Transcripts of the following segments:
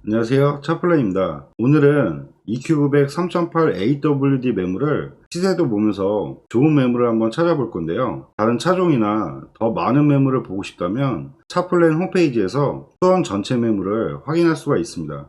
안녕하세요, 차플레입니다. 오늘은 EQ900 3.8 AWD 매물을 시세도 보면서 좋은 매물을 한번 찾아볼 건데요. 다른 차종이나 더 많은 매물을 보고 싶다면 차플랜 홈페이지에서 수원 전체 매물을 확인할 수가 있습니다.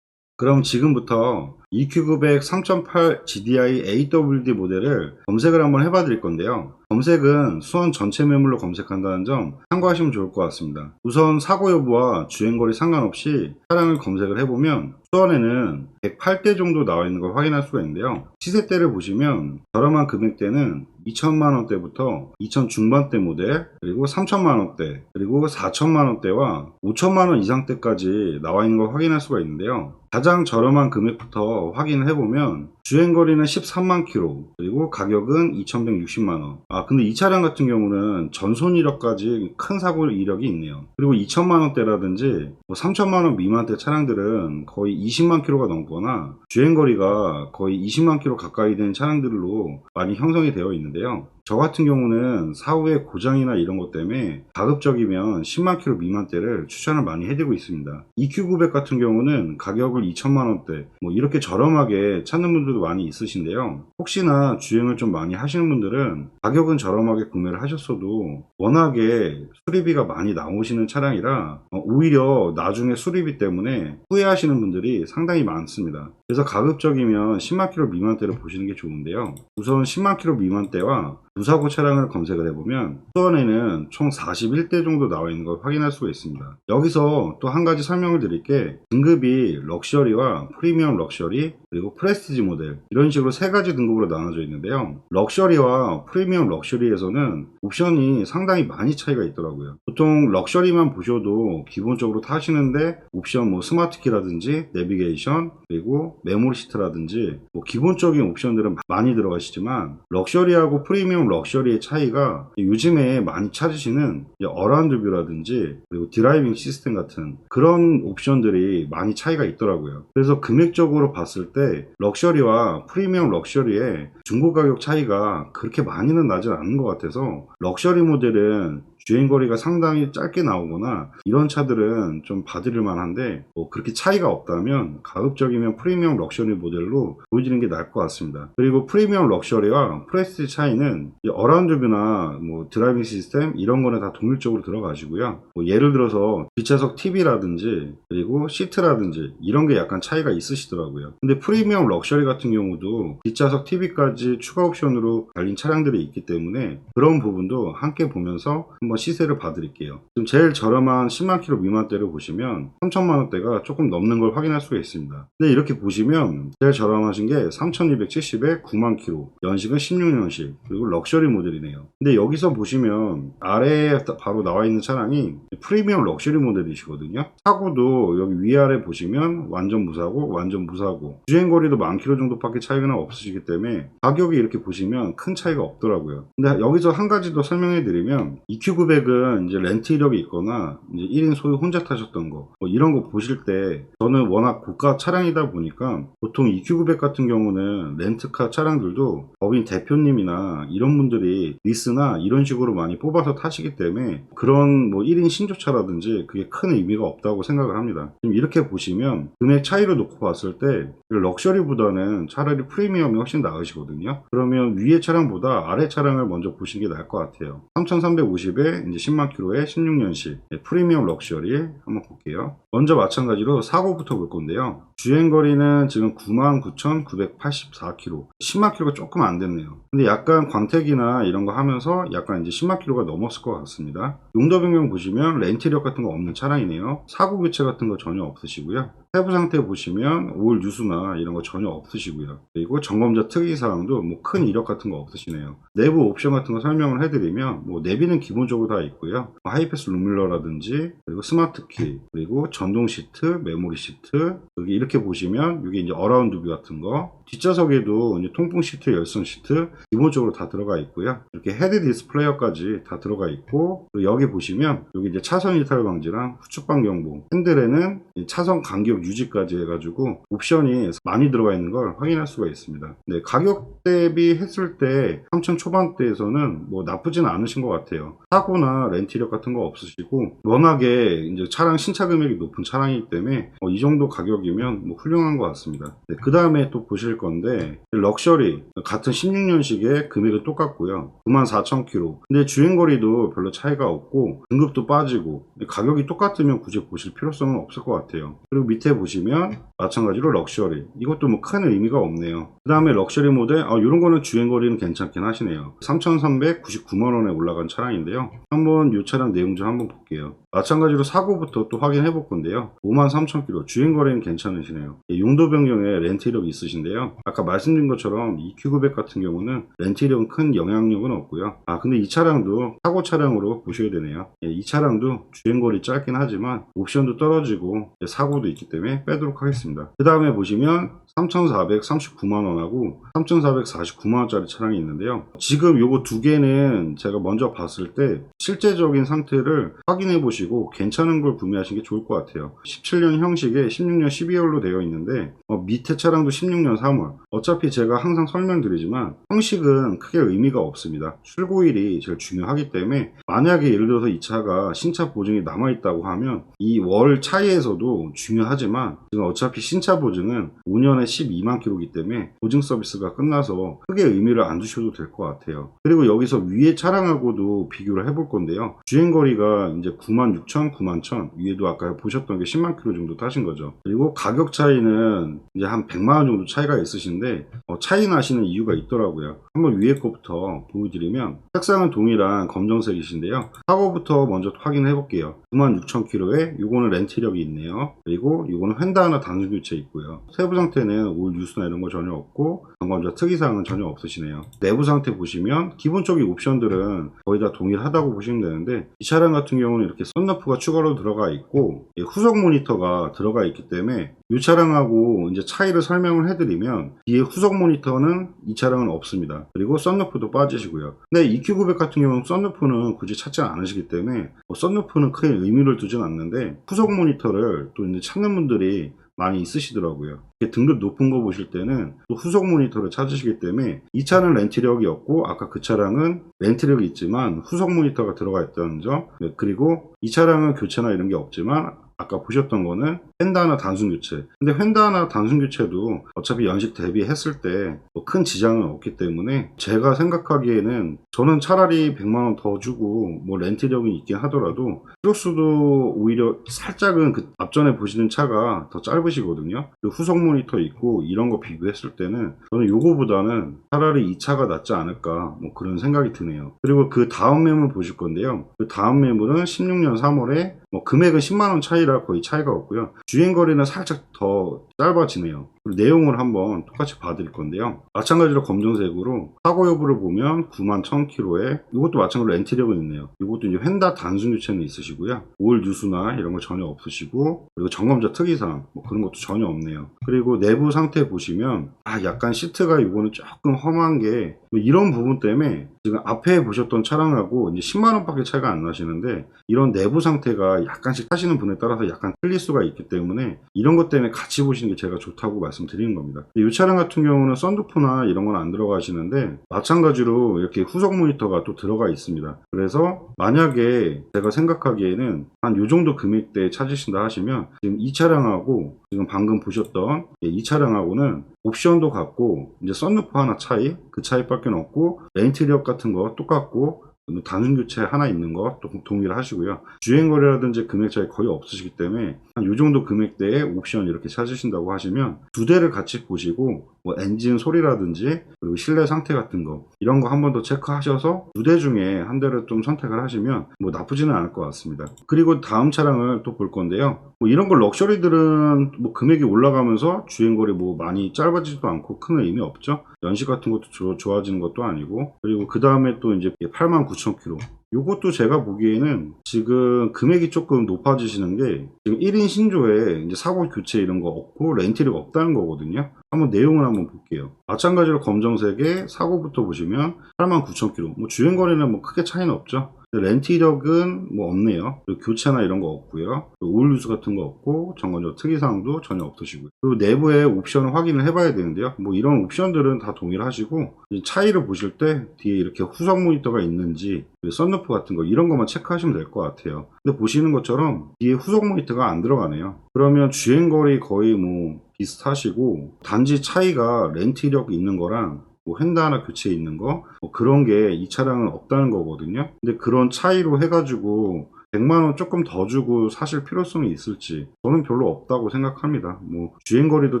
그럼 지금부터 EQ900 3.8 GDI AWD 모델을 검색을 한번 해봐 드릴 건데요. 검색은 수원 전체 매물로 검색한다는 점 참고하시면 좋을 것 같습니다. 우선 사고 여부와 주행거리 상관없이 차량을 검색을 해보면 수원에는 108대 정도 나와 있는 걸 확인할 수가 있는데요. 시세대를 보시면 저렴한 금액대는 2천만원대부터 2천 중반대 모델, 그리고 3천만원대, 그리고 4천만원대와 5천만원 이상대까지 나와 있는 걸 확인할 수가 있는데요. 가장 저렴한 금액부터 확인을 해보면 주행거리는 13만 킬로, 그리고 가격은 2,160만원. 근데 이 차량 같은 경우는 전손 이력까지 큰 사고 이력이 있네요. 그리고 2천만원대라든지 3천만원 미만대 차량들은 거의 20만 킬로가 넘거나 주행거리가 거의 20만 킬로 가까이 되는 차량들로 많이 형성이 되어 있는데요. 저 같은 경우는 사후에 고장이나 이런 것 때문에 가급적이면 10만 킬로 미만대를 추천을 많이 해드리고 있습니다. EQ900 같은 경우는 가격을 2천만원대 이렇게 저렴하게 찾는 분들도 많이 있으신데요. 혹시나 주행을 좀 많이 하시는 분들은 가격은 저렴하게 구매를 하셨어도 워낙에 수리비가 많이 나오시는 차량이라 오히려 나중에 수리비 때문에 후회하시는 분들이 상당히 많습니다. 그래서 가급적이면 10만 킬로 미만대를 보시는 게 좋은데요. 우선 10만 킬로 미만대와 무사고 차량을 검색을 해보면 수원에는 총 41대 정도 나와 있는 걸 확인할 수가 있습니다. 여기서 또 한 가지 설명을 드릴 게 등급이 럭셔리와 프리미엄 럭셔리 그리고 프레스티지 모델 이런 식으로 세 가지 등급으로 나눠져 있는데요. 럭셔리와 프리미엄 럭셔리에서는 옵션이 상당히 많이 차이가 있더라고요. 보통 럭셔리만 보셔도 기본적으로 타시는데 옵션 스마트키라든지 내비게이션 그리고 메모리 시트라든지 기본적인 옵션들은 많이 들어가시지만 럭셔리하고 프리미엄 럭셔리의 차이가 요즘에 많이 찾으시는 어라운드 뷰라든지 그리고 드라이빙 시스템 같은 그런 옵션들이 많이 차이가 있더라고요. 그래서 금액적으로 봤을 때 럭셔리와 프리미엄 럭셔리의 중고 가격 차이가 그렇게 많이는 나진 않는 것 같아서 럭셔리 모델은 주행거리가 상당히 짧게 나오거나 이런 차들은 좀 봐드릴 만한데 그렇게 차이가 없다면 가급적이면 프리미엄 럭셔리 모델로 보여주는 게 나을 것 같습니다. 그리고 프리미엄 럭셔리와 프레스티지 차이는 어라운드 뷰나 드라이빙 시스템 이런 거는 다 동일적으로 들어가시고요. 예를 들어서 뒷좌석 TV라든지 그리고 시트라든지 이런 게 약간 차이가 있으시더라고요. 근데 프리미엄 럭셔리 같은 경우도 뒷좌석 TV까지 추가 옵션으로 달린 차량들이 있기 때문에 그런 부분도 함께 보면서 한번 시세를 봐드릴게요. 지금 제일 저렴한 10만 킬로 미만대를 보시면 3천만원대가 조금 넘는 걸 확인할 수가 있습니다. 근데 이렇게 보시면 제일 저렴하신 게 3270에 9만 킬로, 연식은 16년식, 그리고 럭셔리 모델이네요. 근데 여기서 보시면 아래에 바로 나와 있는 차량이 프리미엄 럭셔리 모델이시거든요. 사고도 여기 위아래 보시면 완전 무사고 완전 무사고 주행거리도 10,000 킬로 정도밖에 차이가 없으시기 때문에 가격이 이렇게 보시면 큰 차이가 없더라고요. 근데 여기서 한 가지 더 설명해 드리면 EQ900은 이제 렌트 이력이 있거나 이제 1인 소유 혼자 타셨던 거 이런 거 보실 때 저는 워낙 고가 차량이다 보니까 보통 EQ900 같은 경우는 렌트카 차량들도 법인 대표님이나 이런 분들이 리스나 이런 식으로 많이 뽑아서 타시기 때문에 그런 1인 신조차라든지 그게 큰 의미가 없다고 생각을 합니다. 지금 이렇게 보시면 금액 차이를 놓고 봤을 때 럭셔리보다는 차라리 프리미엄이 훨씬 나으시거든요. 그러면 위의 차량보다 아래 차량을 먼저 보시는 게 나을 것 같아요. 3350에 이제 10만 킬로에 16년식 프리미엄 럭셔리 한번 볼게요. 먼저 마찬가지로 사고부터 볼 건데요. 주행거리는 지금 99,984km 10만 킬로가 조금 안 됐네요. 근데 약간 광택이나 이런 거 하면서 약간 이제 10만 킬로가 넘었을 것 같습니다. 용도 변경 보시면 렌트 이력 같은 거 없는 차량이네요. 사고 교체 같은 거 전혀 없으시고요. 세부 상태 보시면 오일 누수나 이런 거 전혀 없으시고요. 그리고 점검자 특이사항도 큰 이력 같은 거 없으시네요. 내부 옵션 같은 거 설명을 해드리면 내비는 기본적으로 다 있고요. 하이패스 룸밀러라든지 그리고 스마트키 그리고 전동 시트, 메모리 시트 여기 이렇게 보시면 이게 이제 어라운드 뷰 같은 거 뒷좌석에도 이제 통풍 시트, 열선 시트 기본적으로 다 들어가 있고요. 이렇게 헤드 디스플레이어까지 다 들어가 있고 그리고 여기 보시면 여기 이제 차선 이탈 방지랑 후측방 경보 핸들에는 차선 간격 유지까지 해가지고 옵션이 많이 들어가 있는 걸 확인할 수가 있습니다. 네, 가격 대비 했을 때 3천 초반대에서는 뭐 나쁘진 않으신 것 같아요. 사고나 렌트 이력 같은 거 없으시고 워낙에 이제 차량 신차 금액이 높은 차량이기 때문에 이 정도 가격이면 뭐 훌륭한 것 같습니다. 네, 그 다음에 또 보실 건데 럭셔리 같은 16년식의 금액은 똑같고요. 94,000km. 근데 주행거리도 별로 차이가 없고 등급도 빠지고 가격이 똑같으면 굳이 보실 필요성은 없을 것 같아요. 그리고 밑에 보시면 마찬가지로 럭셔리, 이것도 뭐 큰 의미가 없네요. 그 다음에 럭셔리 모델, 이런 거는 주행거리는 괜찮긴 하시네요. 3,399만원에 올라간 차량인데요. 한번 이 차량 내용 좀 한번 볼게요. 마찬가지로 사고부터 또 확인해 볼 건데요. 53,000km, 주행거리는 괜찮으시네요. 용도 변경에 렌트 이력이 있으신데요. 아까 말씀드린 것처럼 EQ900 같은 경우는 렌트 이력은 큰 영향력은 없고요. 근데 이 차량도 사고 차량으로 보셔야 되네요. 이 차량도 주행거리 짧긴 하지만 옵션도 떨어지고 사고도 있기 때문에 빼도록 하겠습니다. 그 다음에 보시면 3,439만원하고 3,449만원짜리 차량이 있는데요. 지금 요거 두 개는 제가 먼저 봤을 때 실제적인 상태를 확인해 보시고 괜찮은 걸 구매하시는 게 좋을 것 같아요. 17년 형식에 16년 12월로 되어 있는데 밑에 차량도 16년 3월. 어차피 제가 항상 설명드리지만 형식은 크게 의미가 없습니다. 출고일이 제일 중요하기 때문에 만약에 예를 들어서 이 차가 신차 보증이 남아있다고 하면 이 월 차이에서도 중요하지만 지금 어차피 신차 보증은 5년에 12만 킬로이기 때문에 보증 서비스가 끝나서 크게 의미를 안 두셔도 될 것 같아요. 그리고 여기서 위에 차량하고도 비교를 해볼 건데요. 주행거리가 이제 96,000, 91,000, 위에도 아까 보셨던 게 10만 킬로 정도 타신 거죠. 그리고 가격 차이는 이제 한 100만원 정도 차이가 있으신데 차이 나시는 이유가 있더라고요. 한번 위에 거부터 보여드리면 색상은 동일한 검정색이신데요. 사고부터 먼저 확인해 볼게요. 96,000km에 요거는 렌트 이력이 있네요. 그리고 요거는 휀다 하나 단순 교체 있고요. 세부 상태는 올 뉴스나 이런 거 전혀 없고 점검자 특이사항은 전혀 없으시네요. 내부 상태 보시면 기본적인 옵션들은 거의 다 동일하다고 보시면 되는데 이 차량 같은 경우는 이렇게 썬루프가 추가로 들어가 있고 후속 모니터가 들어가 있기 때문에 이 차량하고 이제 차이를 설명을 해드리면 뒤에 후속 모니터는 이 차량은 없습니다. 그리고 썬루프도 빠지시고요. 근데 EQ900 같은 경우는 썬루프는 굳이 찾지 않으시기 때문에 썬루프는 크게 의미를 두진 않는데 후속 모니터를 또 이제 찾는 분들이 많이 있으시더라고요. 등급 높은 거 보실 때는 또 후속 모니터를 찾으시기 때문에 이 차는 렌트력이 없고 아까 그 차량은 렌트력이 있지만 후속 모니터가 들어가 있다는 점, 그리고 이 차량은 교체나 이런 게 없지만 아까 보셨던 거는 휀다나 단순 교체. 근데 휀다나 단순 교체도 어차피 연식 대비했을 때 큰 지장은 없기 때문에 제가 생각하기에는 저는 차라리 100만원 더 주고 뭐 렌트력이 있긴 하더라도 키로수도 오히려 살짝은 그 앞전에 보시는 차가 더 짧으시거든요. 후속 모니터 있고 이런 거 비교했을 때는 저는 요거보다는 차라리 이 차가 낫지 않을까 뭐 그런 생각이 드네요. 그리고 그 다음 매물 보실 건데요. 그 다음 매물은 16년 3월에 금액은 10만원 차이라 거의 차이가 없고요. 주행거리는 살짝 더 짧아지네요. 그리고 내용을 한번 똑같이 봐드릴 건데요. 마찬가지로 검정색으로 사고 여부를 보면 91,000km에 이것도 마찬가지로 렌트력은 있네요. 이것도 이제 휀다 단순 교체는 있으시고요. 올 뉴스나 이런 거 전혀 없으시고 그리고 점검자 특이사항 뭐 그런 것도 전혀 없네요. 그리고 내부 상태 보시면 약간 시트가 이거는 조금 험한 게 이런 부분 때문에 지금 앞에 보셨던 차량하고 이제 10만원밖에 차이가 안 나시는데 이런 내부 상태가 약간씩 하시는 분에 따라서 약간 틀릴 수가 있기 때문에 이런 것 때문에 같이 보시는 게 제가 좋다고 말씀드리는 겁니다. 이 차량 같은 경우는 썬루프나 이런 건 안 들어가시는데 마찬가지로 이렇게 후속 모니터가 또 들어가 있습니다. 그래서 만약에 제가 생각하기에는 한 요 정도 금액대에 찾으신다 하시면 지금 이 차량하고 지금 방금 보셨던 이 차량하고는 옵션도 같고 이제 썬루프 하나 차이 그 차이밖에 없고 렌트력 같은 거 똑같고 단순 교체 하나 있는 거 동의를 하시고요. 주행거리라든지 금액 차이 거의 없으시기 때문에 한 요 정도 금액대에 옵션 이렇게 찾으신다고 하시면 두 대를 같이 보시고 엔진 소리라든지 그리고 실내 상태 같은 거 이런 거 한 번 더 체크하셔서 두 대 중에 한 대를 좀 선택을 하시면 나쁘지는 않을 것 같습니다. 그리고 다음 차량을 또 볼 건데요. 이런 거 럭셔리들은 금액이 올라가면서 주행거리 많이 짧아지지도 않고 큰 의미 없죠. 연식 같은 것도 좋아지는 것도 아니고 그리고 그 다음에 또 이제 89,000km 요것도 제가 보기에는 지금 금액이 조금 높아지시는 게 지금 1인 신조에 이제 사고 교체 이런 거 없고 렌트리가 없다는 거거든요. 한번 내용을 한번 볼게요. 마찬가지로 검정색에 사고부터 보시면 89,000km 주행거리는 크게 차이는 없죠. 렌트 이력은 뭐 없네요. 그리고 교체나 이런 거 없고요. 오일 누수 같은 거 없고 점검적 특이사항도 전혀 없으시고요. 그리고 내부의 옵션을 확인을 해봐야 되는데요. 뭐 이런 옵션들은 다 동일하시고 차이를 보실 때 뒤에 이렇게 후석 모니터가 있는지 썬루프 같은 거 이런 것만 체크하시면 될 것 같아요. 근데 보시는 것처럼 뒤에 후속 모니터가 안 들어가네요. 그러면 주행거리 거의 뭐 비슷하시고 단지 차이가 렌트 이력이 있는 거랑 뭐 휀다 하나 교체 있는 거 뭐 그런 게 이 차량은 없다는 거거든요. 근데 그런 차이로 해가지고 100만원 조금 더 주고 사실 필요성이 있을지 저는 별로 없다고 생각합니다. 뭐 주행거리도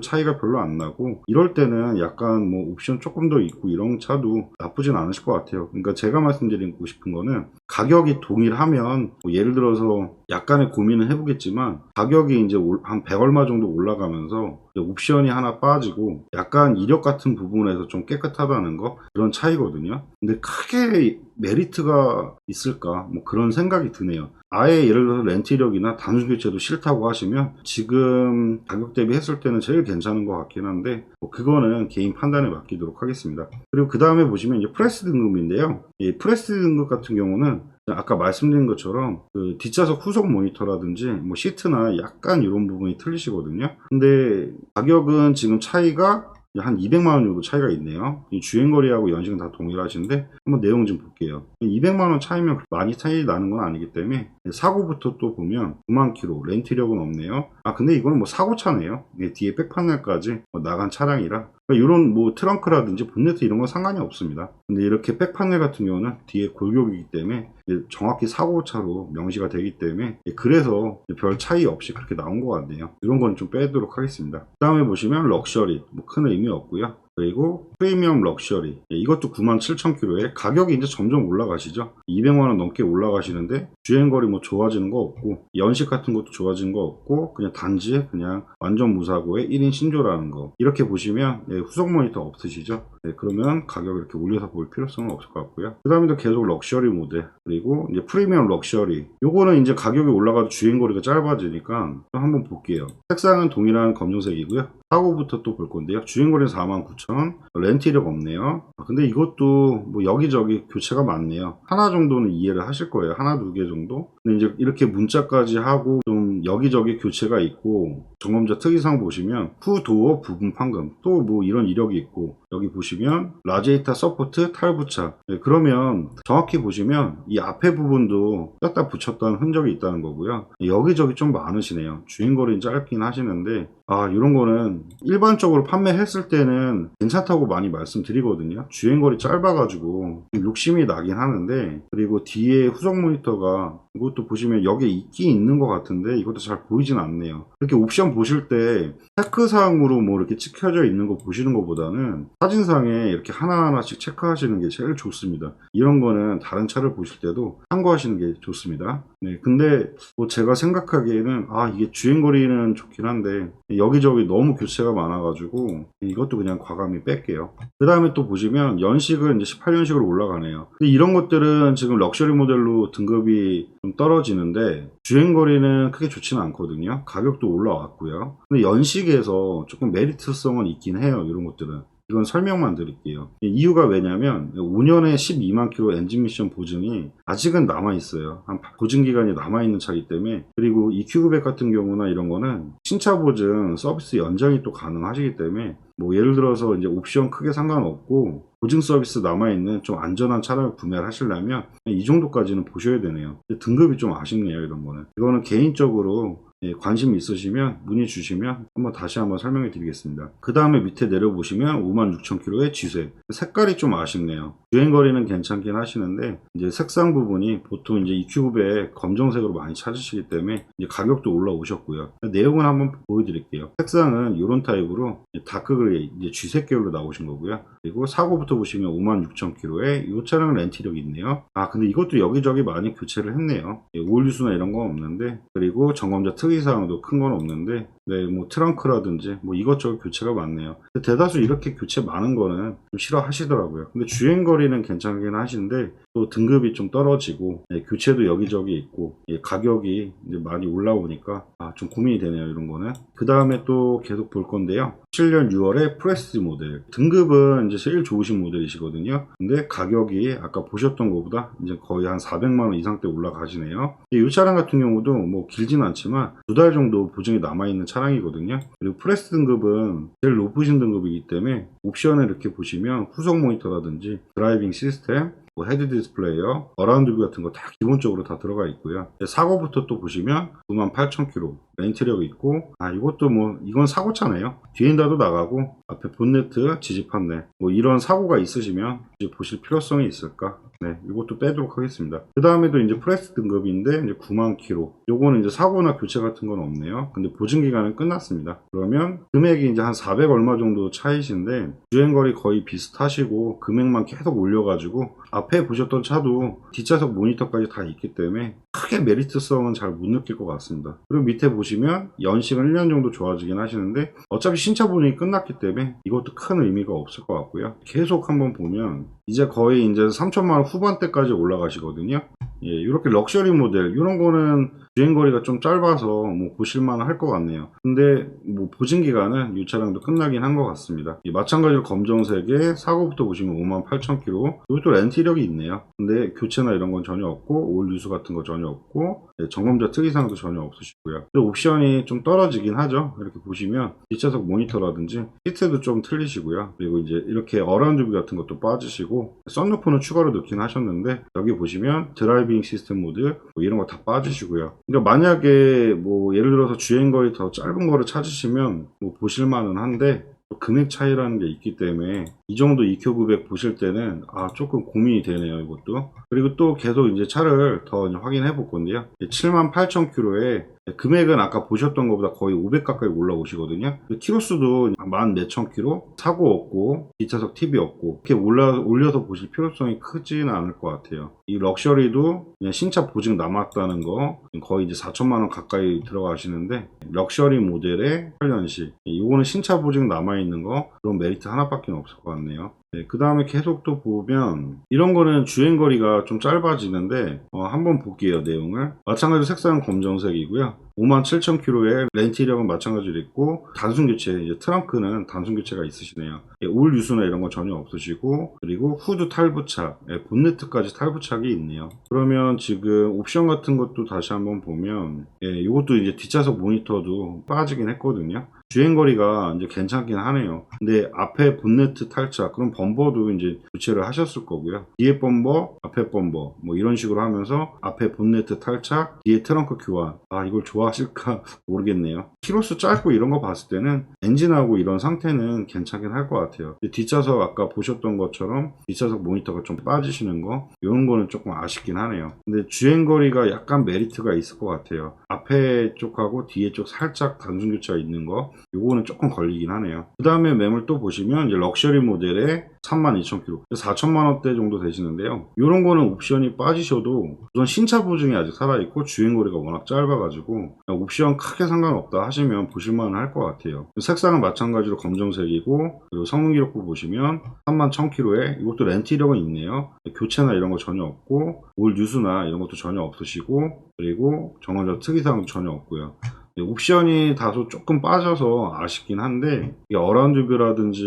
차이가 별로 안 나고 이럴 때는 약간 뭐 옵션 조금 더 있고 이런 차도 나쁘진 않으실 것 같아요. 그러니까 제가 말씀드리고 싶은 거는 가격이 동일하면 뭐 예를 들어서 약간의 고민을 해보겠지만 가격이 이제 한 100얼마 정도 올라가면서 옵션이 하나 빠지고 약간 이력 같은 부분에서 좀 깨끗하다는 거 그런 차이거든요. 근데 크게 메리트가 있을까 뭐 그런 생각이 드네요. 아예 예를 들어서 렌트 이력이나 단순 교체도 싫다고 하시면 지금 가격 대비 했을 때는 제일 괜찮은 것 같긴 한데 뭐 그거는 개인 판단에 맡기도록 하겠습니다. 그리고 그 다음에 보시면 이제 프레스 등급인데요. 이 프레스 등급 같은 경우는 아까 말씀드린 것처럼 그 뒷좌석 후속 모니터라든지 뭐 시트나 약간 이런 부분이 틀리시거든요. 근데 가격은 지금 차이가 한 200만원 정도 차이가 있네요. 이 주행거리하고 연식은 다 동일하신데 한번 내용 좀 볼게요. 200만원 차이면 많이 차이 나는 건 아니기 때문에 사고부터 또 보면 9만 킬로 렌트 이력은 없네요. 아 근데 이거는 뭐 사고차네요. 뒤에 백판넬까지 나간 차량이라 이런 뭐 트렁크라든지 본네트 이런 건 상관이 없습니다. 근데 이렇게 백판넬 같은 경우는 뒤에 골격이기 때문에 정확히 사고차로 명시가 되기 때문에 그래서 별 차이 없이 그렇게 나온 것 같네요. 이런 건 좀 빼도록 하겠습니다. 그 다음에 보시면 럭셔리 뭐 큰 의미 없고요. 그리고 프리미엄 럭셔리 이것도 97,000km에 가격이 이제 점점 올라가시죠. 200만원 넘게 올라가시는데 주행거리 뭐 좋아지는 거 없고 연식 같은 것도 좋아지는 거 없고 그냥 단지 그냥 완전 무사고의 1인 신조라는 거 이렇게 보시면 후속 모니터 없으시죠. 그러면 가격을 이렇게 올려서 볼 필요성은 없을 것 같고요. 그 다음에 계속 럭셔리 모드 그리고 이제 프리미엄 럭셔리 요거는 이제 가격이 올라가도 주행거리가 짧아지니까 한번 볼게요. 색상은 동일한 검정색이고요. 사고부터 또 볼 건데요. 주행거리는 49,000 렌트 이력 없네요. 근데 이것도 뭐 여기저기 교체가 많네요. 하나 정도는 이해를 하실 거예요. 하나 두 개 정도. 근데 이제 이렇게 문자까지 하고 좀 여기저기 교체가 있고 점검자 특이사항 보시면 후도어 부분 판금 또 뭐 이런 이력이 있고 여기 보시면 라디에이터 서포트 탈부착 그러면 정확히 보시면 이 앞에 부분도 뺐다 붙였다는 흔적이 있다는 거고요. 여기저기 좀 많으시네요. 주행거리는 짧긴 하시는데 이런 거는 일반적으로 판매했을 때는 괜찮다고 많이 말씀드리거든요. 주행거리 짧아가지고 욕심이 나긴 하는데 그리고 뒤에 후속 모니터가 이것도 보시면 여기에 있긴 있는 것 같은데 이것도 잘 보이진 않네요. 이렇게 옵션 보실 때 체크사항으로 뭐 이렇게 찍혀져 있는 거 보시는 것보다는 사진상에 이렇게 하나하나씩 체크하시는 게 제일 좋습니다. 이런 거는 다른 차를 보실 때도 참고하시는 게 좋습니다. 근데 뭐 제가 생각하기에는 이게 주행거리는 좋긴 한데 여기저기 너무 교체가 많아가지고 이것도 그냥 과감히 뺄게요. 그 다음에 또 보시면 연식은 이제 18년식으로 올라가네요. 근데 이런 것들은 지금 럭셔리 모델로 등급이 좀 떨어지는데 주행거리는 크게 좋지는 않거든요. 가격도 올라왔고요. 근데 연식에서 조금 메리트성은 있긴 해요. 이런 것들은. 이건 설명만 드릴게요. 이유가 왜냐면 5년에 12만 킬로 엔진 미션 보증이 아직은 남아있어요. 한 보증 기간이 남아있는 차이기 때문에. 그리고 EQ900 같은 경우나 이런 거는 신차 보증 서비스 연장이 또 가능하시기 때문에 뭐 예를 들어서 이제 옵션 크게 상관없고 보증 서비스 남아있는 좀 안전한 차량을 구매를 하시려면 이 정도까지는 보셔야 되네요. 등급이 좀 아쉽네요. 이런 거는. 이거는 개인적으로 관심 있으시면 문의 주시면 다시 한번 설명해 드리겠습니다. 그 다음에 밑에 내려보시면 56,000km의 G색 색깔이 좀 아쉽네요. 주행거리는 괜찮긴 하시는데 이제 색상 부분이 보통 이제 EQ900 검정색으로 많이 찾으시기 때문에 이제 가격도 올라오셨고요. 내용은 한번 보여드릴게요. 색상은 이런 타입으로 다크 그레이 이제 G색 계열로 나오신 거고요. 그리고 사고부터 보시면 56,000km에 이 차량은 렌트 이력이 있네요. 근데 이것도 여기저기 많이 교체를 했네요. 오일 누수나 이런 건 없는데 그리고 점검자 특이사항도 큰 건 없는데 뭐 트렁크라든지 뭐 이것저것 교체가 많네요. 대다수 이렇게 교체 많은 거는 좀 싫어하시더라고요. 근데 주행거리는 괜찮긴 하신데 또 등급이 좀 떨어지고 교체도 여기저기 있고 가격이 이제 많이 올라오니까 좀 고민이 되네요, 이런 거는. 그 다음에 또 계속 볼 건데요. 7년 6월에 프레스티지 모델. 등급은 이제 제일 좋으신 모델이시거든요. 근데 가격이 아까 보셨던 것보다 이제 거의 한 400만원 이상대 올라가시네요. 이 차량 같은 경우도 뭐 길진 않지만 2달 정도 보증이 남아있는 차량이거든요. 그리고 프레스 등급은 제일 높으신 등급이기 때문에 옵션을 이렇게 보시면 후속 모니터라든지 드라이빙 시스템, 뭐 헤드 디스플레이어, 어라운드 뷰 같은 거 다 기본적으로 다 들어가 있고요. 사고부터 또 보시면 98,000km 렌트력이 있고, 이것도 뭐 이건 사고차네요. 뒤엔다도 나가고 앞에 본네트 지지 판넬, 뭐 이런 사고가 있으시면 이제 보실 필요성이 있을까? 네, 이것도 빼도록 하겠습니다. 그 다음에도 이제 프레스 등급인데 이제 9만 km. 요거는 이제 사고나 교체 같은 건 없네요. 근데 보증 기간은 끝났습니다. 그러면 금액이 이제 한 400 얼마 정도 차이신데 주행거리 거의 비슷하시고 금액만 계속 올려가지고 앞에 보셨던 차도 뒷좌석 모니터까지 다 있기 때문에 크게 메리트성은 잘 못 느낄 것 같습니다. 그리고 밑에 보시면 연식은 1년 정도 좋아지긴 하시는데 어차피 신차 보증이 끝났기 때문에 이것도 큰 의미가 없을 것 같고요. 계속 한번 보면 이제 거의 이제 3천만 원 후반대까지 올라가시거든요. 예, 이렇게 럭셔리 모델 이런 거는 주행거리가 좀 짧아서 뭐 보실만 할 것 같네요. 근데 뭐 보증 기간은 이 차량도 끝나긴 한 것 같습니다. 마찬가지로 검정색에 사고부터 보시면 58,000km. 이것도 렌트 이력이 있네요. 근데 교체나 이런 건 전혀 없고 올 누수 같은 거 전혀 없고, 점검자 특이사항도 전혀 없으시고요. 근데 옵션이 좀 떨어지긴 하죠. 이렇게 보시면 뒷좌석 모니터라든지 시트도 좀 틀리시고요. 그리고 이제 이렇게 어라운드 뷰 같은 것도 빠지시고 썬루프는 추가로 넣긴 하셨는데 여기 보시면 드라이빙 시스템 모드 뭐 이런 거 다 빠지시고요. 그러니까 만약에 뭐 예를 들어서 주행거리 더 짧은 거를 찾으시면 뭐 보실만은 한데 금액 차이라는 게 있기 때문에 이 정도 EQ900 보실 때는 조금 고민이 되네요, 이것도. 그리고 또 계속 이제 차를 더 확인해 볼 건데요. 78,000km에 금액은 아까 보셨던 것보다 거의 500 가까이 올라오시거든요. 키로수도 14,000km, 사고 없고 뒷좌석 TV 없고 이렇게 올려서 보실 필요성이 크지는 않을 것 같아요. 이 럭셔리도 그냥 신차 보증 남았다는 거 거의 이제 4천만원 가까이 들어가시는데 럭셔리 모델의 8년식 이거는 신차 보증 남아있는 거 그런 메리트 하나밖에 없을 것 같네요. 그 다음에 계속 또 보면 이런 거는 주행거리가 좀 짧아지는데 한번 볼게요, 내용을. 마찬가지로 색상은 검정색이고요. 57,000km에 렌트 이력은 마찬가지로 있고 단순 교체, 이제 트렁크는 단순 교체가 있으시네요. 올 유수나 이런 건 전혀 없으시고, 그리고 후드 탈부착, 본네트까지 탈부착이 있네요. 그러면 지금 옵션 같은 것도 다시 한번 보면 이것도 이제 뒷좌석 모니터도 빠지긴 했거든요. 주행거리가 이제 괜찮긴 하네요. 근데 앞에 본네트 탈착, 그럼 범버도 이제 교체를 하셨을 거고요. 뒤에 범버, 앞에 범버, 뭐 이런 식으로 하면서 앞에 본네트 탈착, 뒤에 트렁크 교환. 이걸 좋아하실까 모르겠네요. 키로수 짧고 이런 거 봤을 때는 엔진하고 이런 상태는 괜찮긴 할 것 같아요. 뒷좌석 아까 보셨던 것처럼 뒷좌석 모니터가 좀 빠지시는 거, 이런 거는 조금 아쉽긴 하네요. 근데 주행거리가 약간 메리트가 있을 것 같아요. 앞에 쪽하고 뒤에 쪽 살짝 단순 교체가 있는 거, 요거는 조금 걸리긴 하네요. 그 다음에 매물 또 보시면 이제 럭셔리 모델에 32,000km, 4천만원대 정도 되시는데요. 이런 거는 옵션이 빠지셔도 우선 신차 보증이 아직 살아있고 주행거리가 워낙 짧아가지고 옵션 크게 상관없다 하시면 보실만 할 것 같아요. 색상은 마찬가지로 검정색이고, 그리고 성능 기록부 보시면 31,000km에 이것도 렌트 이력은 있네요. 교체나 이런 거 전혀 없고 올 뉴스나 이런 것도 전혀 없으시고, 그리고 정원적 특이사항도 전혀 없고요. 옵션이 다소 조금 빠져서 아쉽긴 한데 어라운드 뷰라든지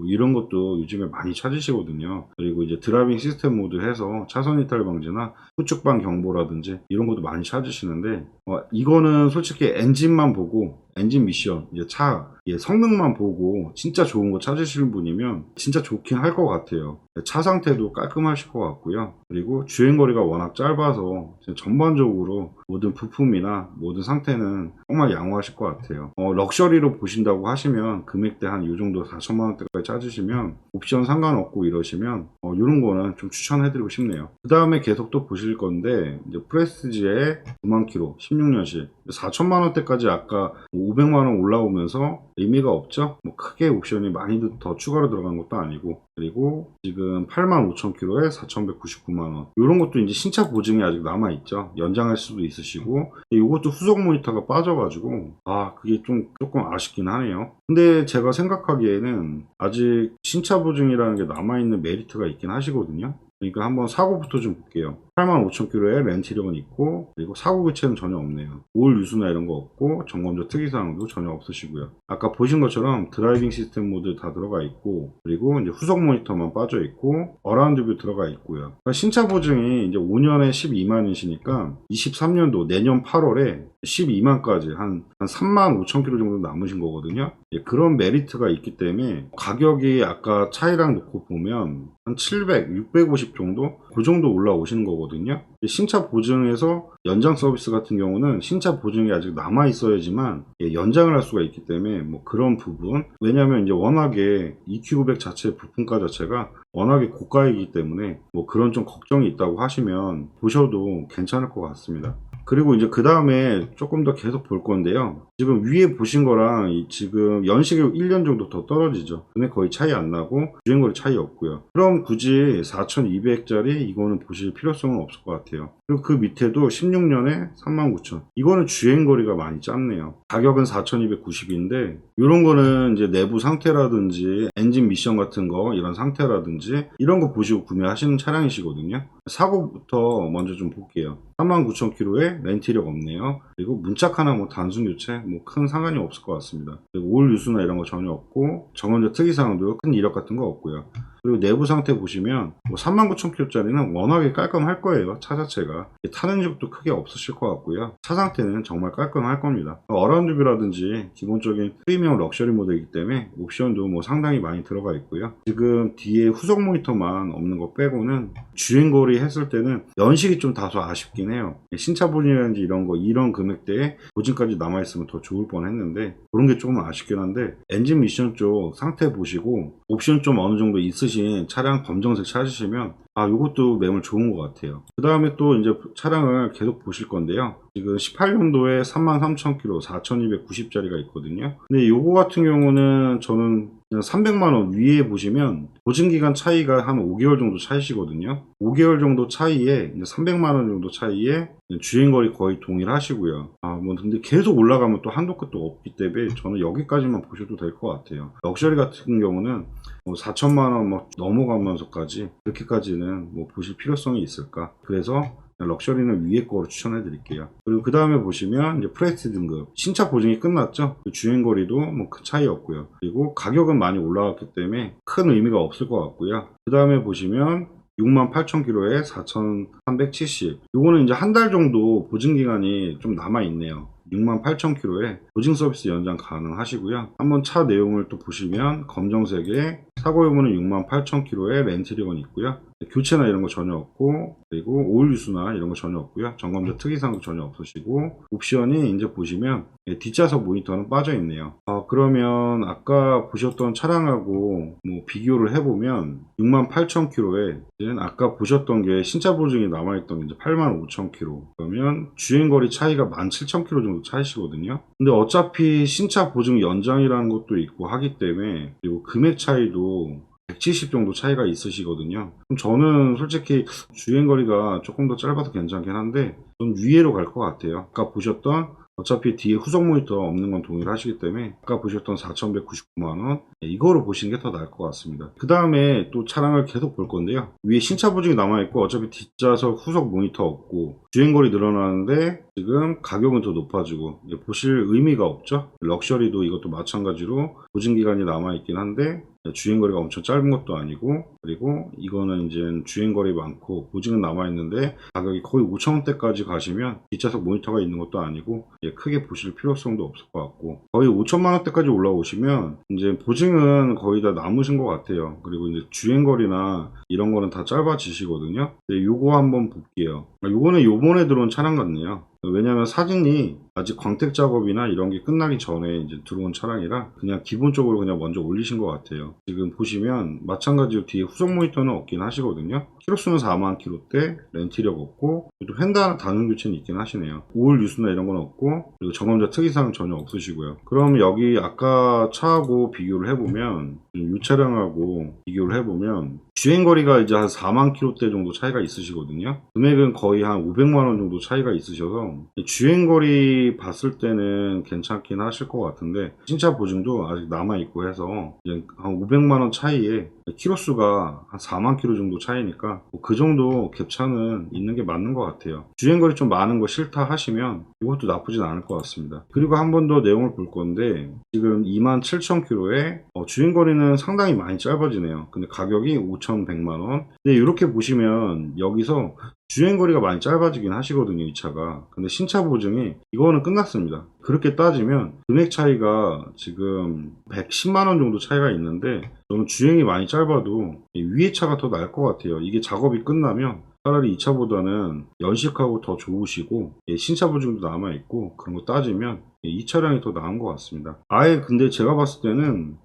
이런 것도 요즘에 많이 찾으시거든요. 그리고 이제 드라이빙 시스템 모드 해서 차선 이탈 방지나 후측방 경보라든지 이런 것도 많이 찾으시는데 이거는 솔직히 엔진만 보고, 엔진 미션, 이제 차 성능만 보고 진짜 좋은 거 찾으시는 분이면 진짜 좋긴 할 것 같아요. 차 상태도 깔끔하실 것 같고요. 그리고 주행거리가 워낙 짧아서 전반적으로 모든 부품이나 모든 상태는 정말 양호하실 것 같아요. 럭셔리로 보신다고 하시면 금액대 한 이 정도 4천만원대까지 찾으시면 옵션 상관없고 이러시면 이런 거는 좀 추천해드리고 싶네요. 그 다음에 계속 또 보실 건데 이제 프레스티지에 9만 km 16년식 4천만원대까지 아까 500만원 올라오면서 의미가 없죠. 뭐 크게 옵션이 많이 더 추가로 들어간 것도 아니고, 그리고 지금 85,000km에 4,199만원 이런 것도 이제 신차 보증이 아직 남아있죠. 연장할 수도 있으시고, 이것도 후속 모니터가 빠져가지고 그게 조금 아쉽긴 하네요. 근데 제가 생각하기에는 아직 신차 보증이라는 게 남아있는 메리트가 있긴 하시거든요. 그러니까 한번 사고부터 좀 볼게요. 85,000km에 렌트 이력은 있고, 그리고 사고 교체는 전혀 없네요. 오일 유수나 이런 거 없고, 점검자 특이사항도 전혀 없으시고요. 아까 보신 것처럼 드라이빙 시스템 모드 다 들어가 있고, 그리고 이제 후속 모니터만 빠져 있고, 어라운드 뷰 들어가 있고요. 그러니까 신차 보증이 이제 5년에 12만이시니까 23년도 내년 8월에 12만까지 한 35,000km 정도 남으신 거거든요. 그런 메리트가 있기 때문에 가격이 아까 차이랑 놓고 보면 한 700, 650 정도? 그 정도 올라오시는 거거든요. 신차 보증에서 연장 서비스 같은 경우는 신차 보증이 아직 남아 있어야지만 연장을 할 수가 있기 때문에 뭐 그런 부분, 왜냐하면 이제 워낙에 EQ900 자체 부품가 자체가 워낙에 고가이기 때문에 뭐 그런 좀 걱정이 있다고 하시면 보셔도 괜찮을 것 같습니다. 그리고 이제 그 다음에 조금 더 계속 볼 건데요. 지금 위에 보신 거랑 지금 연식이 1년 정도 더 떨어지죠. 근데 거의 차이 안 나고 주행거리 차이 없고요. 그럼 굳이 4200짜리 이거는 보실 필요성은 없을 것 같아요. 그리고 그 밑에도 16년에 39,000. 이거는 주행거리가 많이 짧네요. 가격은 4290인데 이런 거는 이제 내부 상태라든지 엔진 미션 같은 거 이런 상태라든지 이런 거 보시고 구매하시는 차량이시거든요. 사고부터 먼저 좀 볼게요. 39,000km에 렌트 이력 없네요. 그리고 문짝 하나 뭐 단순 교체 뭐 큰 상관이 없을 것 같습니다. 그리고 올 유수나 이런 거 전혀 없고 정원자 특이사항도 큰 이력 같은 거 없고요. 그리고 내부 상태 보시면 뭐 39,000km짜리는 워낙에 깔끔할 거예요. 차 자체가 타는 적도 크게 없으실 것 같고요. 차 상태는 정말 깔끔할 겁니다. 어라운드 뷰라든지 기본적인 프리미엄 럭셔리 모델이기 때문에 옵션도 뭐 상당히 많이 들어가 있고요. 지금 뒤에 후속 모니터만 없는 거 빼고는 주행거리 했을 때는 연식이 좀 다소 아쉽긴 해요. 신차 보증이라든지 이런 거 이런 금액대에 보증까지 남아있으면 더 좋을 뻔했는데 그런 게 조금 아쉽긴 한데 엔진 미션 쪽 상태 보시고 옵션 좀 어느 정도 있으신 차량 검정색 찾으시면 이것도 매물 좋은 것 같아요. 그 다음에 또 이제 차량을 계속 보실 건데요. 지금 18년도에 33,000km 4,290짜리가 있거든요. 근데 요거 같은 경우는 저는 그냥 300만원 위에 보시면 보증기간 차이가 한 5개월 정도 차이시거든요. 5개월 정도 차이에 300만원 정도 차이에 주행거리 거의 동일하시고요. 뭐 근데 계속 올라가면 또 한도 끝도 없기 때문에 저는 여기까지만 보셔도 될 것 같아요. 럭셔리 같은 경우는 뭐 4천만원 뭐 넘어가면서까지 그렇게까지는 뭐 보실 필요성이 있을까? 그래서 럭셔리는 위에 거로 추천해 드릴게요. 그리고 그 다음에 보시면 이제 프레스티 등급 신차 보증이 끝났죠. 주행거리도 뭐 큰 차이 없고요. 그리고 가격은 많이 올라갔기 때문에 큰 의미가 없을 것 같고요. 그 다음에 보시면 68,000km에 4,370. 요거는 이제 한 달 정도 보증기간이 좀 남아있네요. 68,000km에 보증 서비스 연장 가능하시고요. 한번 차 내용을 또 보시면 검정색에 사고 여부는 68,000km에 렌트 이력은 있고요. 교체나 이런 거 전혀 없고, 그리고 오일 유수나 이런 거 전혀 없고요. 점검자 특이사항도 전혀 없으시고, 옵션이 이제 보시면 뒷좌석 모니터는 빠져 있네요. 그러면 아까 보셨던 차량하고 뭐 비교를 해보면 68,000km에 아까 보셨던 게 신차 보증이 남아있던 게 이제 85,000km. 그러면 주행거리 차이가 17,000km 정도 차이시거든요. 근데 어차피 신차 보증 연장이라는 것도 있고 하기 때문에, 그리고 금액 차이도 170 정도 차이가 있으시거든요. 그럼 저는 솔직히 주행거리가 조금 더 짧아도 괜찮긴 한데 전 위에로 갈 것 같아요. 아까 보셨던 어차피 뒤에 후속 모니터 없는 건 동일하시기 때문에 아까 보셨던 4,199만원 이거로 보시는 게 더 나을 것 같습니다. 그 다음에 또 차량을 계속 볼 건데요. 위에 신차 보증이 남아있고 어차피 뒷좌석 후속 모니터 없고 주행거리 늘어나는데 지금 가격은 더 높아지고 보실 의미가 없죠. 럭셔리도 이것도 마찬가지로 보증기간이 남아있긴 한데 주행거리가 엄청 짧은 것도 아니고, 그리고 이거는 이제 주행거리 많고 보증은 남아있는데 가격이 거의 5,000원대까지 가시면 뒷좌석 모니터가 있는 것도 아니고 크게 보실 필요성도 없을 것 같고, 거의 5천만원대까지 올라오시면 이제 보증은 거의 다 남으신 것 같아요. 그리고 이제 주행거리나 이런 거는 다 짧아지시거든요. 요거 한번 볼게요. 요거는 요번에 들어온 차량 같네요. 왜냐면 사진이 아직 광택 작업이나 이런 게 끝나기 전에 이제 들어온 차량이라 그냥 기본적으로 그냥 먼저 올리신 것 같아요. 지금 보시면 마찬가지로 뒤에 후속 모니터는 없긴 하시거든요. 키로수는 4만 km대, 렌트 이력 없고, 또 휀다 단순 교체는 있긴 하시네요. 오일 유수나 이런 건 없고, 그리고 점검자 특이사항 전혀 없으시고요. 그럼 여기 아까 차하고 비교를 해보면 이 차량하고 비교를 해보면 주행거리가 이제 한 4만 킬로대 정도 차이가 있으시거든요. 금액은 거의 한 500만 원 정도 차이가 있으셔서 주행거리 봤을 때는 괜찮긴 하실 것 같은데 신차 보증도 아직 남아있고 해서 이제 한 500만 원 차이에 키로수가 한 4만 킬로 정도 차이니까 그 정도 갭차는 있는 게 맞는 것 같아요. 주행거리 좀 많은 거 싫다 하시면 이것도 나쁘진 않을 것 같습니다. 그리고 한 번 더 내용을 볼 건데 지금 27,000km에 주행거리는 상당히 많이 짧아지네요. 근데 가격이 5,100만원. 근데 이렇게 보시면 여기서 주행거리가 많이 짧아지긴 하시거든요, 이 차가. 근데 신차 보증이 이거는 끝났습니다. 그렇게 따지면 금액 차이가 지금 110만원 정도 차이가 있는데 저는 주행이 많이 짧아도 위에 차가 더 나을 것 같아요. 이게 작업이 끝나면 차라리 이 차보다는 연식하고 더 좋으시고 신차 보증도 남아있고 그런 거 따지면 이 차량이 더 나은 것 같습니다. 아예 근데 제가 봤을 때는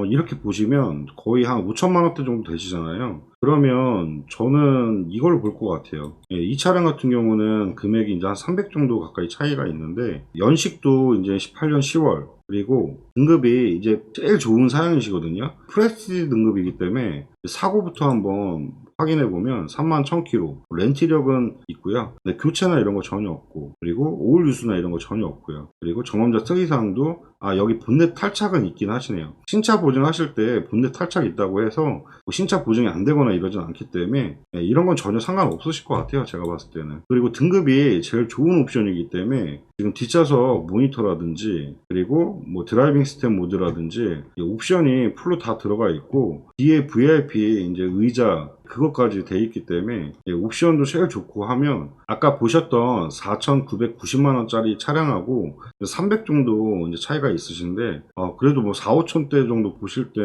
이렇게 보시면 거의 한 5천만 원대 정도 되시잖아요. 그러면 저는 이걸 볼 것 같아요. 이 차량 같은 경우는 금액이 이제 한 300 정도 가까이 차이가 있는데 연식도 이제 18년 10월 그리고 등급이 이제 제일 좋은 사양이시거든요. 프레스티지 등급이기 때문에 사고부터 한번 확인해 보면 31,000km 렌트력은 있고요. 근데 교체나 이런 거 전혀 없고 그리고 오일 유수나 이런 거 전혀 없고요. 그리고 경험자 특이사항도 여기 본넷 탈착은 있긴 하시네요. 신차 보증하실 때 본넷 탈착 있다고 해서 뭐 신차 보증이 안 되거나 이러진 않기 때문에 이런 건 전혀 상관없으실 것 같아요. 제가 봤을 때는. 그리고 등급이 제일 좋은 옵션이기 때문에 지금 뒷좌석 모니터라든지 그리고 뭐 드라이빙 시스템 모드라든지 옵션이 풀로 다 들어가 있고 뒤에 VIP 이제 의자 그것까지 돼 있기 때문에 옵션도 제일 좋고 하면 아까 보셨던 4,990만원짜리 차량하고 300 정도 이제 차이가 있으신데 그래도 뭐 4, 5천대 정도 보실 때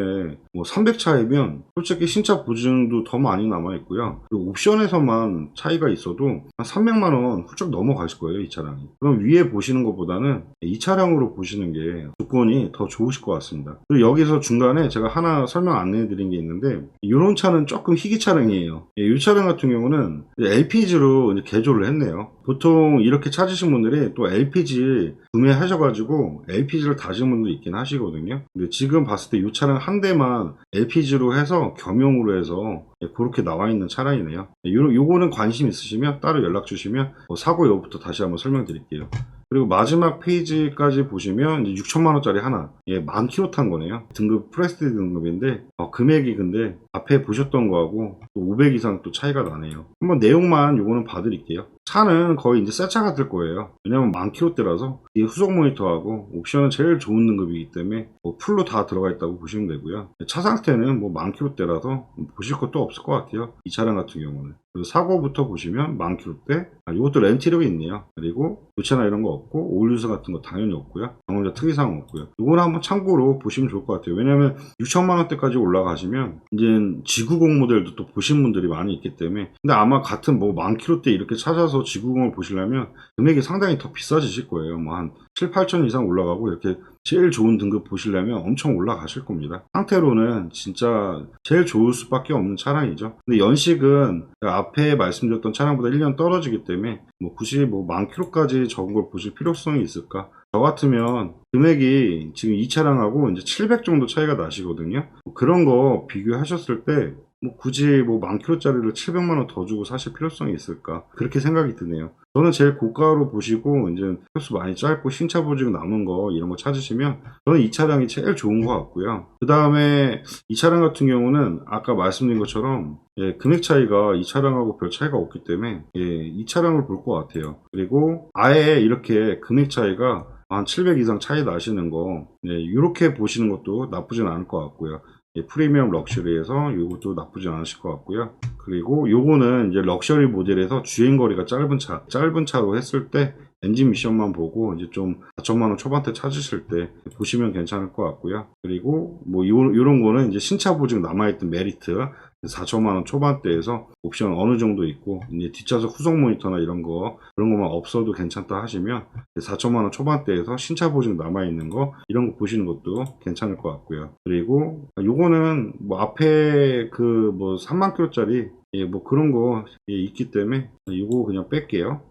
뭐 300 차이면 솔직히 신차 보증도 더 많이 남아 있고요. 그리고 옵션에서만 차이가 있어도 한 300만원 훌쩍 넘어가실 거예요, 이 차량이. 그럼 위에 보시는 것보다는 이 차량으로 보시는 게 조건이 더 좋으실 것 같습니다. 그리고 여기서 중간에 제가 하나 설명 안내해 드린 게 있는데 이런 차는 조금 희귀 차량이에요. 이 차량 같은 경우는 LPG로 이제 개조를 했네요. 보통 이렇게 찾으신 분들이 또 LPG 구매하셔가지고 LPG를 다신 분도 있긴 하시거든요. 근데 지금 봤을 때 이 차량 한 대만 LPG로 해서 겸용으로 해서 그렇게 나와 있는 차량이네요. 요거는 관심 있으시면 따로 연락 주시면 사고 여부터 다시 한번 설명드릴게요. 그리고 마지막 페이지까지 보시면 6천만원짜리 하나 10,000km 탄 거네요. 등급 프레스티지 등급인데 금액이 근데 앞에 보셨던 거하고 또 500 이상 또 차이가 나네요. 한번 내용만 요거는 봐드릴게요. 차는 거의 이제 새 차가 될 거예요. 왜냐면 10,000km대라서 이 후속 모니터하고 옵션은 제일 좋은 등급이기 때문에 풀로 다 들어가 있다고 보시면 되고요. 차 상태는 뭐 10,000km대라서 보실 것도 없을 것 같아요. 이 차량 같은 경우는. 그리고 사고부터 보시면 10,000km대 이것도 렌트력이 있네요. 그리고 교체나 이런 거 없고 오일 유수 같은 거 당연히 없고요. 경험자 특이사항 없고요. 이거는 한번 참고로 보시면 좋을 것 같아요. 왜냐면 6천만원대까지 올라가시면 이제 G90 모델도 또 보신 분들이 많이 있기 때문에 근데 아마 같은 뭐 10,000km대 이렇게 찾아서 G90을 보시려면 금액이 상당히 더 비싸지실 거예요. 뭐 한 7, 8천 이상 올라가고 이렇게 제일 좋은 등급 보시려면 엄청 올라가실 겁니다. 상태로는 진짜 제일 좋을 수밖에 없는 차량이죠. 근데 연식은 앞에 말씀드렸던 차량보다 1년 떨어지기 때문에 뭐 굳이 뭐 10,000km까지 적은 걸 보실 필요성이 있을까? 저 같으면 금액이 지금 이 차량하고 이제 700 정도 차이가 나시거든요. 그런 거 비교하셨을 때 뭐 굳이 뭐 10,000km짜리를 700만원 더 주고 사실 필요성이 있을까? 그렇게 생각이 드네요. 저는 제일 고가로 보시고 이제 횟수 많이 짧고 신차 보증 남은 거 이런 거 찾으시면 저는 이 차량이 제일 좋은 것 같고요. 그 다음에 이 차량 같은 경우는 아까 말씀드린 것처럼 금액 차이가 이 차량하고 별 차이가 없기 때문에 이 차량을 볼 것 같아요. 그리고 아예 이렇게 금액 차이가 한 700 이상 차이 나시는 거 이렇게 보시는 것도 나쁘진 않을 것 같고요. 프리미엄 럭셔리에서 이것도 나쁘지 않으실 것 같고요. 그리고 요거는 이제 럭셔리 모델에서 주행거리가 짧은 차로 했을 때 엔진 미션만 보고 이제 좀 4천만원 초반대 찾으실 때 보시면 괜찮을 것 같고요. 그리고 뭐 요런 거는 이제 신차 보증 남아있던 메리트 4천만원 초반대에서 옵션 어느 정도 있고 이제 뒷좌석 후속 모니터나 이런 거 그런 것만 없어도 괜찮다 하시면 4천만원 초반대에서 신차 보증 남아있는 거 이런 거 보시는 것도 괜찮을 것 같고요. 그리고 요거는 뭐 앞에 그 뭐 30,000km짜리 뭐 그런 거 있기 때문에 이거 그냥 뺄게요.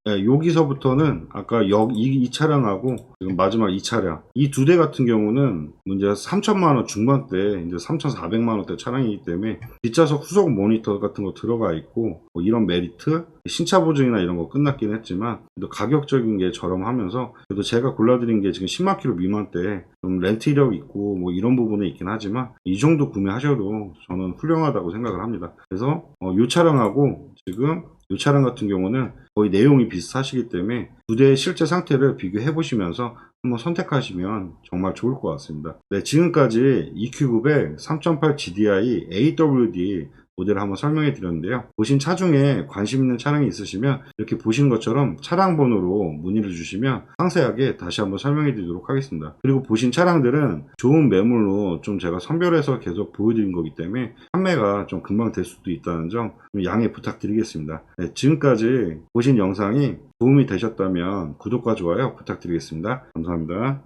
여기서부터는 아까 이 차량하고 지금 마지막 이 차량, 이 두 대 같은 경우는 문제가 3천만 원 중반대, 이제 3,400만 원대 차량이기 때문에 뒷좌석 후속 모니터 같은 거 들어가 있고, 뭐 이런 메리트, 신차 보증이나 이런 거 끝났긴 했지만 그래도 가격적인 게 저렴하면서, 그래도 제가 골라드린 게 지금 10만 킬로 미만대 좀 렌트 이력 있고 뭐 이런 부분에 있긴 하지만 이 정도 구매하셔도 저는 훌륭하다고 생각을 합니다. 그래서 이 차량하고 지금 이 차량 같은 경우는 거의 내용이 비슷하시기 때문에 두 대의 실제 상태를 비교해 보시면서 한번 선택하시면 정말 좋을 것 같습니다. 네, 지금까지 EQ900 3.8 GDI AWD 모델을 한번 설명해 드렸는데요. 보신 차 중에 관심 있는 차량이 있으시면 이렇게 보신 것처럼 차량 번호로 문의를 주시면 상세하게 다시 한번 설명해 드리도록 하겠습니다. 그리고 보신 차량들은 좋은 매물로 좀 제가 선별해서 계속 보여드린 거기 때문에 판매가 좀 금방 될 수도 있다는 점 좀 양해 부탁드리겠습니다. 네, 지금까지 보신 영상이 도움이 되셨다면 구독과 좋아요 부탁드리겠습니다. 감사합니다.